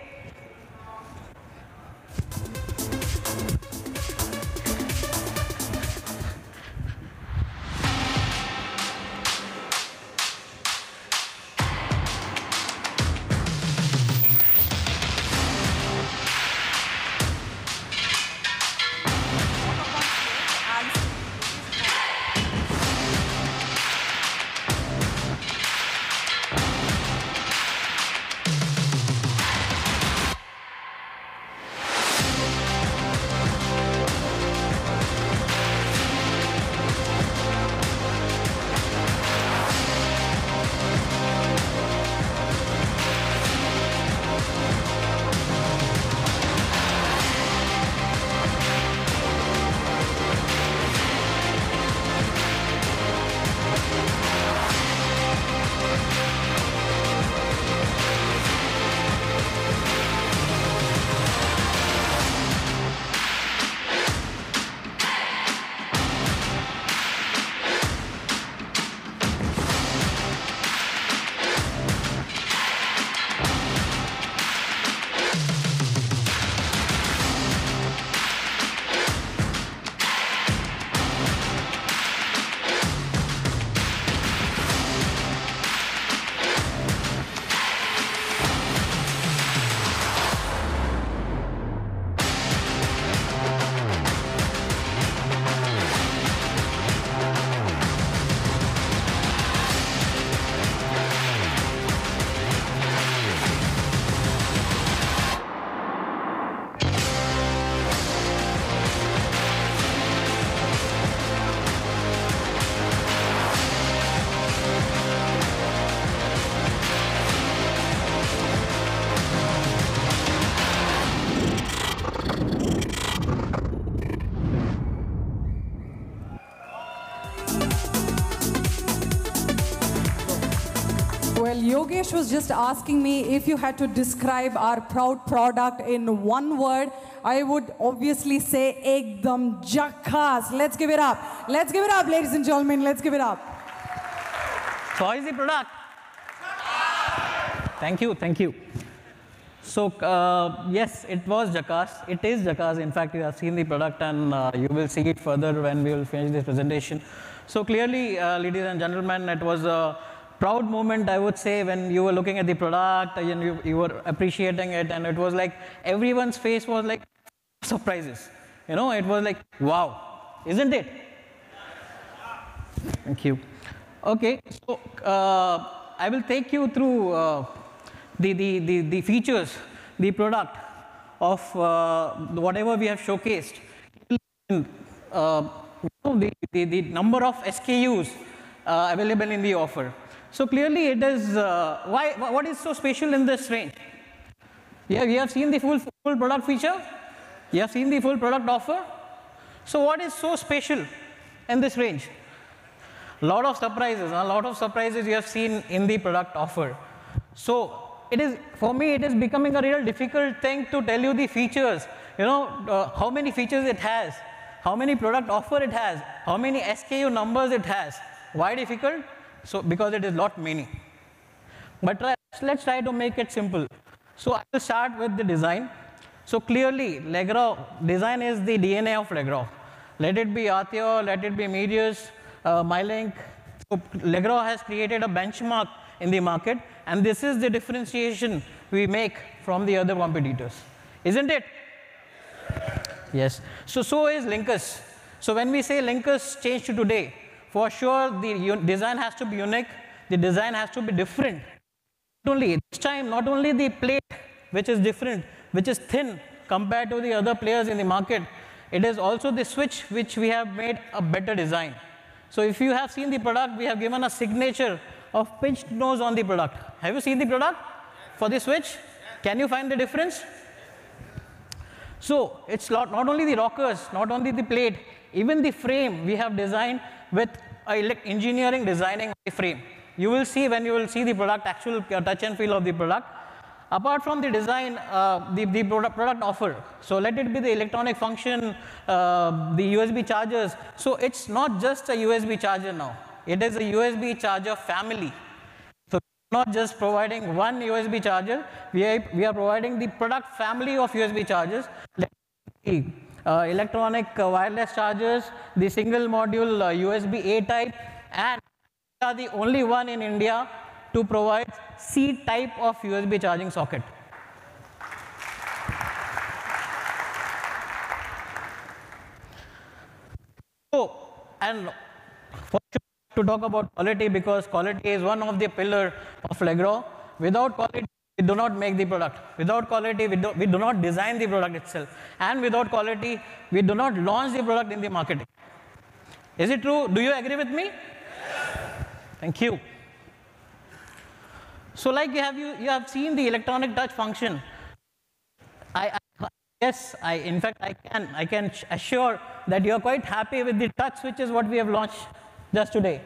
Well, Yogesh was just asking me if you had to describe our proud product in one word, I would obviously say ekdam jackass. Let's give it up. Let's give it up, ladies and gentlemen. Let's give it up. So how is the product? Thank you, thank you. So yes, it was jackass. It is jackass. In fact, you have seen the product and you will see it further when we will finish this presentation. So clearly, ladies and gentlemen, it was a proud moment, I would say, when you were looking at the product and you were appreciating it, and it was like everyone's face was like surprises. You know, it was like, wow, isn't it? Thank you. Okay, so I will take you through the features, the product of whatever we have showcased. The number of SKUs available in the offer. So clearly it is, what is so special in this range? Yeah, we have seen the full product feature. You have seen the full product offer. So what is so special in this range? A lot of surprises you have seen in the product offer. So for me, it is becoming a real difficult thing to tell you the features. You know, how many features it has, how many product offer it has, how many SKU numbers it has. Why difficult? So because it is lot many. But let's try to make it simple. So I will start with the design. So clearly, Legrand design is the DNA of Legrand. Let it be Arthur, let it be Medius, MyLink. So Legrand has created a benchmark in the market, and this is the differentiation we make from the other competitors, isn't it? Yes. So is Linkus. So when we say Linkus change to today, for sure the design has to be unique, the design has to be different. Not only this time, not only the plate which is different, which is thin compared to the other players in the market, it is also the switch which we have made a better design. So if you have seen the product, we have given a signature of pinched nose on the product. Have you seen the product for the switch? Can you find the difference? So it's not only the rockers, not only the plate, even the frame we have designed with engineering designing of the frame. You will see when you will see the product, actual touch and feel of the product. Apart from the design, the product offer. So let it be the electronic function, the USB chargers. So it's not just a USB charger now. It is a USB charger family. So not just providing one USB charger, we are providing the product family of USB chargers. The electronic wireless chargers, the single module USB-A type, and we are the only one in India to provide C type of USB charging socket. So, and for sure to talk about quality, because quality is one of the pillars of Legrand. Without quality, we do not make the product. Without quality, we do not design the product itself. And without quality, we do not launch the product in the marketing. Is it true? Do you agree with me? Yes. Thank you. So like you have seen the electronic touch function. In fact, I can assure that you are quite happy with the touch switches what we have launched just today.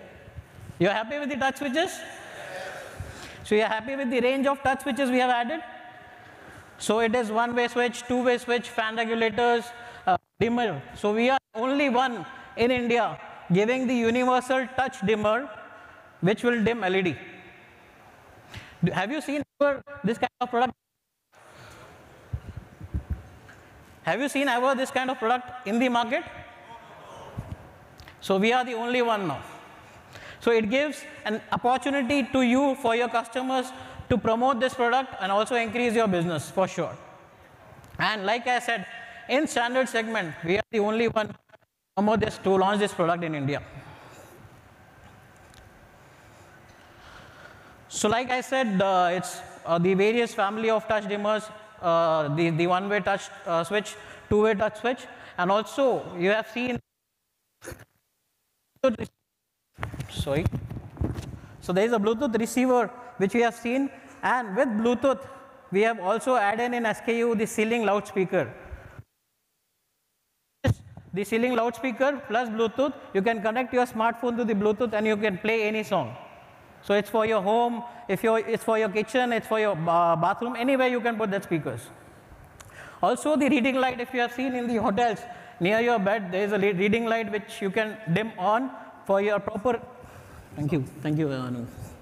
You are happy with the touch switches? Yes. So you are happy with the range of touch switches we have added? So it is one-way switch, two-way switch, fan regulators, dimmer. So we are only one in India giving the universal touch dimmer which will dim LED. Have you seen this kind of product? Have you seen ever this kind of product in the market? So we are the only one now. So it gives an opportunity to you, for your customers, to promote this product and also increase your business for sure. And like I said, in standard segment, we are the only one to launch this product in India. So like I said, it's the various family of touch dimmers, the one-way touch switch, two-way touch switch, and also you have seen, sorry. So there is a Bluetooth receiver which we have seen, and with Bluetooth, we have also added in SKU the ceiling loudspeaker. The ceiling loudspeaker plus Bluetooth, you can connect your smartphone to the Bluetooth and you can play any song. So it's for your home, it's for your kitchen, it's for your bathroom, anywhere you can put that speakers. Also the reading light, if you have seen in the hotels, near your bed, there is a reading light which you can dim on for your proper, thank you.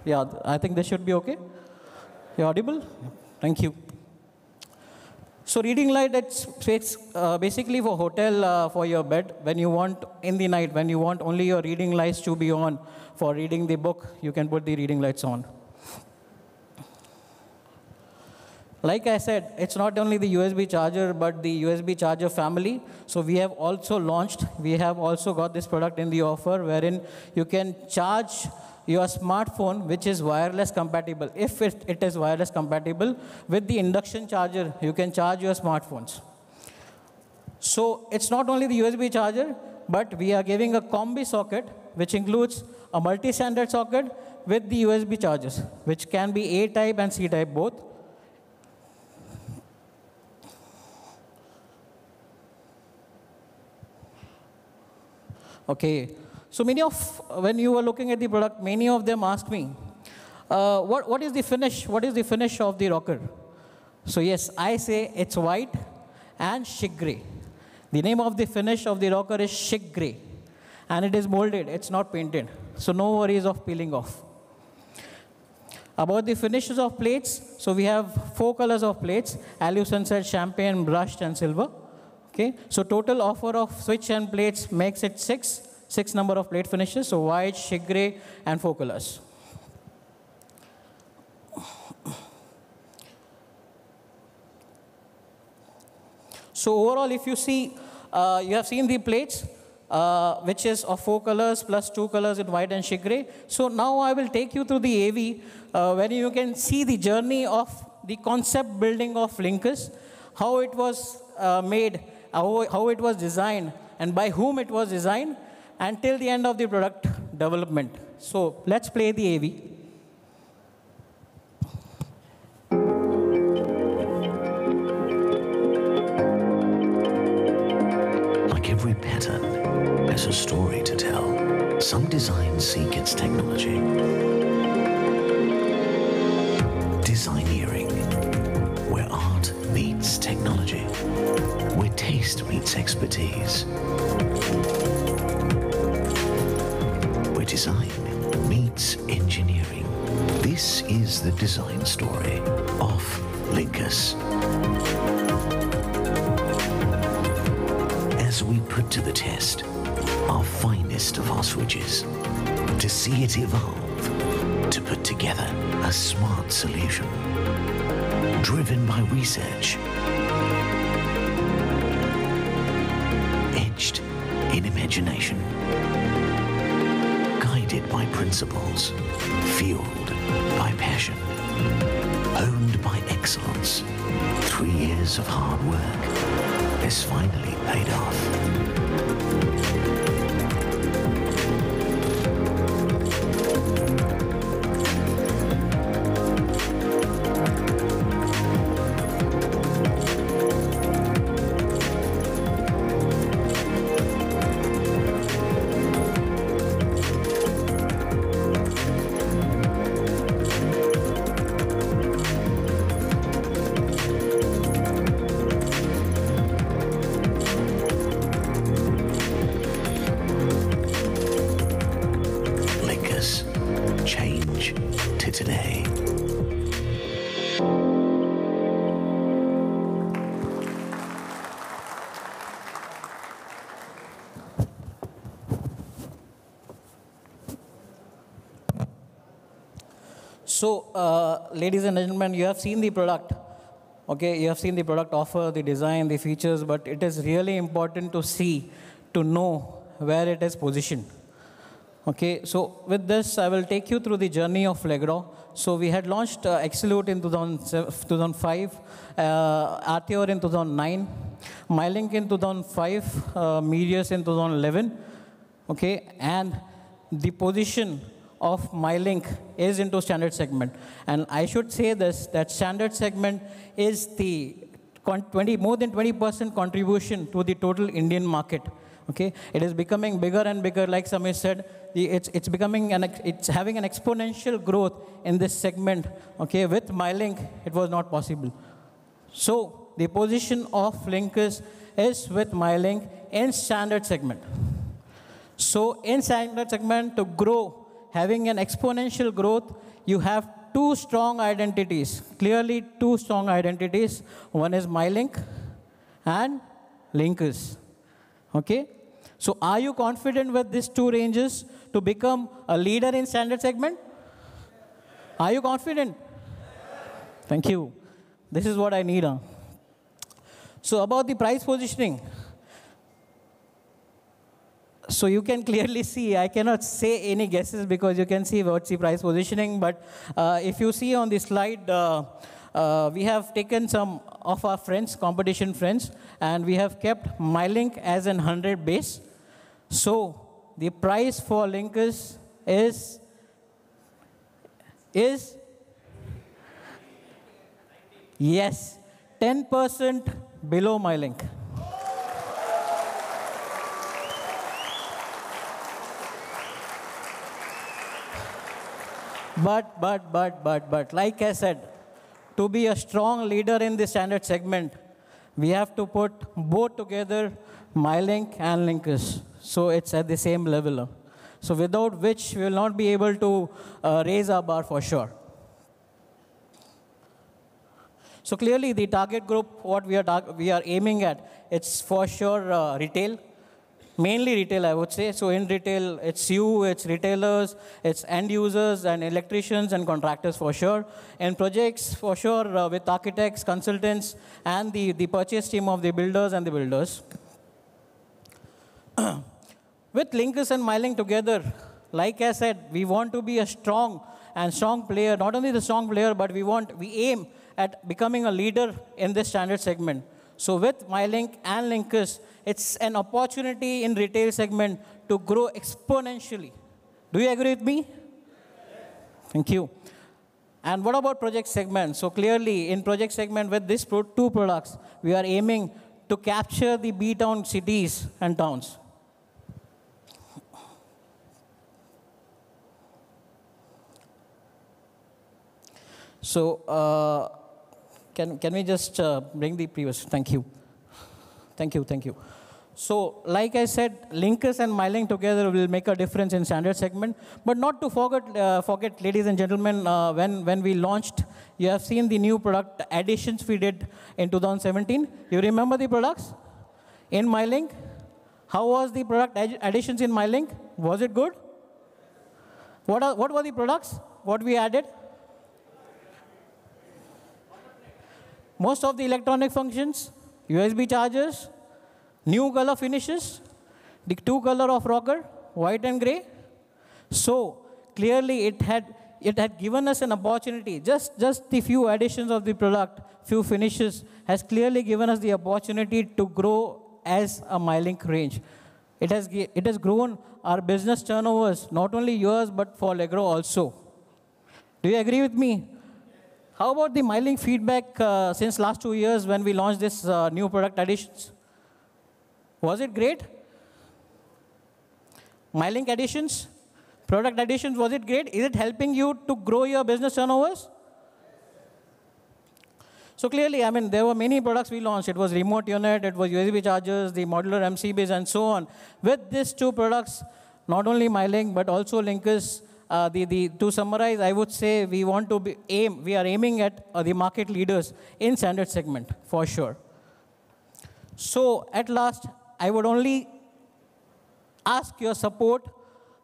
Yeah, I think this should be okay. You're audible? Thank you. So reading light, it's basically for hotel, for your bed. When you want, in the night, when you want only your reading lights to be on for reading the book, you can put the reading lights on. Like I said, it's not only the USB charger, but the USB charger family. So we have also launched, we have also got this product in the offer, wherein you can charge your smartphone, which is wireless compatible. If it is wireless compatible, with the induction charger, you can charge your smartphones. So it's not only the USB charger, but we are giving a combi socket, which includes a multi-standard socket with the USB chargers, which can be A-type and C-type both. Okay. So when you were looking at the product, many of them asked me, What is the finish? What is the finish of the rocker? So yes, I say it's white and chic gray. The name of the finish of the rocker is chic gray. And it is molded, it's not painted. So no worries of peeling off. About the finishes of plates, so we have 4 colors of plates: alu, sunset, champagne, brushed, and silver. Okay, so total offer of switch and plates makes it 6 number of plate finishes, so white, chic gray, and 4 colors. So overall, if you see, you have seen the plates, which is of 4 colors plus 2 colors in white and chic gray. So now I will take you through the AV, where you can see the journey of the concept building of Linkers, how it was made, how it was designed, and by whom it was designed, until the end of the product development. So let's play the AV. Every pattern has a story to tell. Some designs seek its technology. Designeering, where art meets technology, where taste meets expertise, where design meets engineering. This is the design story of Linkers. As we put to the test our finest of our switches, to see it evolve, to put together a smart solution, driven by research, edged in imagination, guided by principles, fueled by passion, honed by excellence. 3 years of hard work has finally paid off. Change to today. So, ladies and gentlemen, you have seen the product. Okay, you have seen the product offer, the design, the features, but it is really important to see, to know where it is positioned. Okay, so with this, I will take you through the journey of Legrand. So we had launched Exelute in 2005, Arteor in 2009, MyLink in 2005, Meteors in 2011. Okay, and the position of MyLink is into standard segment. And I should say this, that standard segment is the more than 20% contribution to the total Indian market. Okay, it is becoming bigger and bigger. Like Samir said, it's having an exponential growth in this segment. Okay, with MyLink, it was not possible. So the position of Linkers is with MyLink in standard segment. So in standard segment, to grow, having an exponential growth, you have 2 strong identities. Clearly, 2 strong identities. One is MyLink and Linkers. Okay? So are you confident with these 2 ranges to become a leader in standard segment? Are you confident? Thank you. This is what I need. So about the price positioning. So you can clearly see, I cannot say any guesses because you can see what's the price positioning. But if you see on the slide, we have taken some of our friends, competition friends, and we have kept MyLink as an 100 base. So the price for Linkers is yes, 10% below MyLink. But, like I said, to be a strong leader in the standard segment, we have to put both together, MyLink and Linkers. So it's at the same level. So without which, we will not be able to raise our bar for sure. So clearly, the target group, what we are aiming at, it's for sure retail. Mainly retail, I would say. So in retail, it's you, it's retailers, it's end users and electricians and contractors for sure. In projects, for sure, with architects, consultants, and the purchase team of the builders and the builders. With Linkers and MyLink together, like I said, we want to be a strong player. Not only the strong player, but we aim at becoming a leader in this standard segment. So with MyLink and Linkers, it's an opportunity in retail segment to grow exponentially. Do you agree with me? Thank you. And what about project segment? So clearly, in project segment with these two products, we are aiming to capture the B-town cities and towns. So can we just bring the previous? Thank you. So like I said, Linkers and MyLink together will make a difference in standard segment. But not to forget, ladies and gentlemen, when we launched, you have seen the new product additions we did in 2017. You remember the products in MyLink? How was the product additions in MyLink? Was it good? What were the products? What we added? Most of the electronic functions, USB chargers, new color finishes, the two color of rocker, white and gray. So clearly it had given us an opportunity. Just the few additions of the product, few finishes, has clearly given us the opportunity to grow as a MyLink range. It has grown our business turnovers, not only yours, but for Legrand also. Do you agree with me? How about the MyLink feedback since last 2 years when we launched this new product additions? Was it great? MyLink additions, product additions, was it great? Is it helping you to grow your business turnovers? So clearly, I mean, there were many products we launched. It was remote unit, it was USB chargers, the modular MCBs, and so on. With these two products, not only MyLink, but also Linkers, to summarize, I would say we are aiming at the market leaders in standard segment, for sure. So at last, I would only ask your support,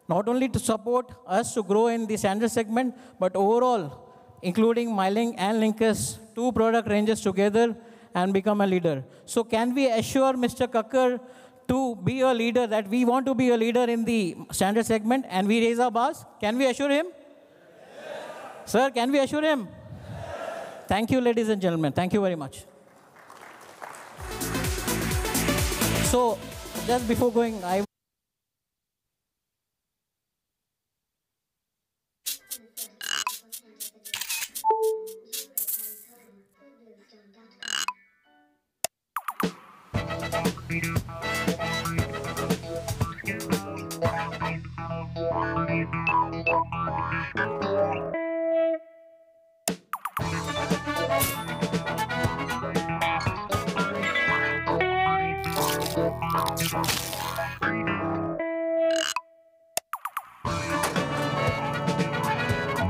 not only to support us to grow in the standard segment, but overall, including MyLink and Linkers, two product ranges together and become a leader. So can we assure Mr. Kakkar to be a leader, that we want to be a leader in the standard segment and we raise our bars? Can we assure him? Yes. Sir, can we assure him? Yes. Thank you, ladies and gentlemen. Thank you very much. So just before going,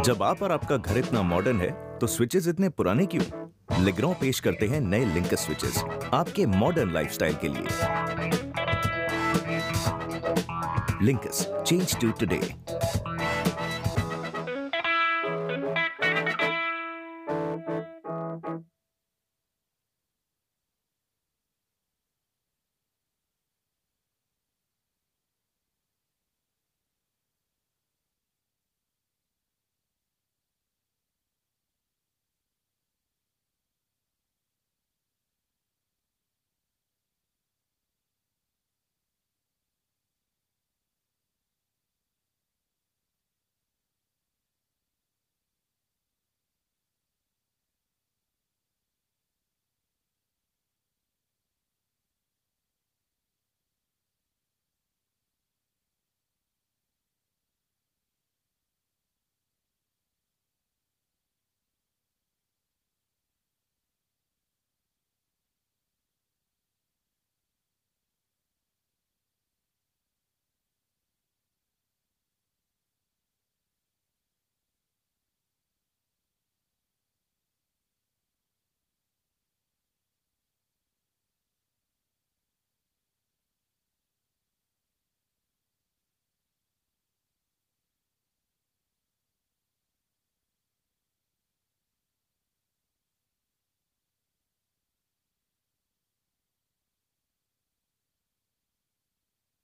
जब आप और आपका घर इतना modern है, तो switches इतने पुराने क्यों? लेग्रॉन्ड पेश करते हैं नए लिंकस स्विचेस आपके मॉडर्न लाइफस्टाइल के लिए। लिंकस, चेंज टू टुडे।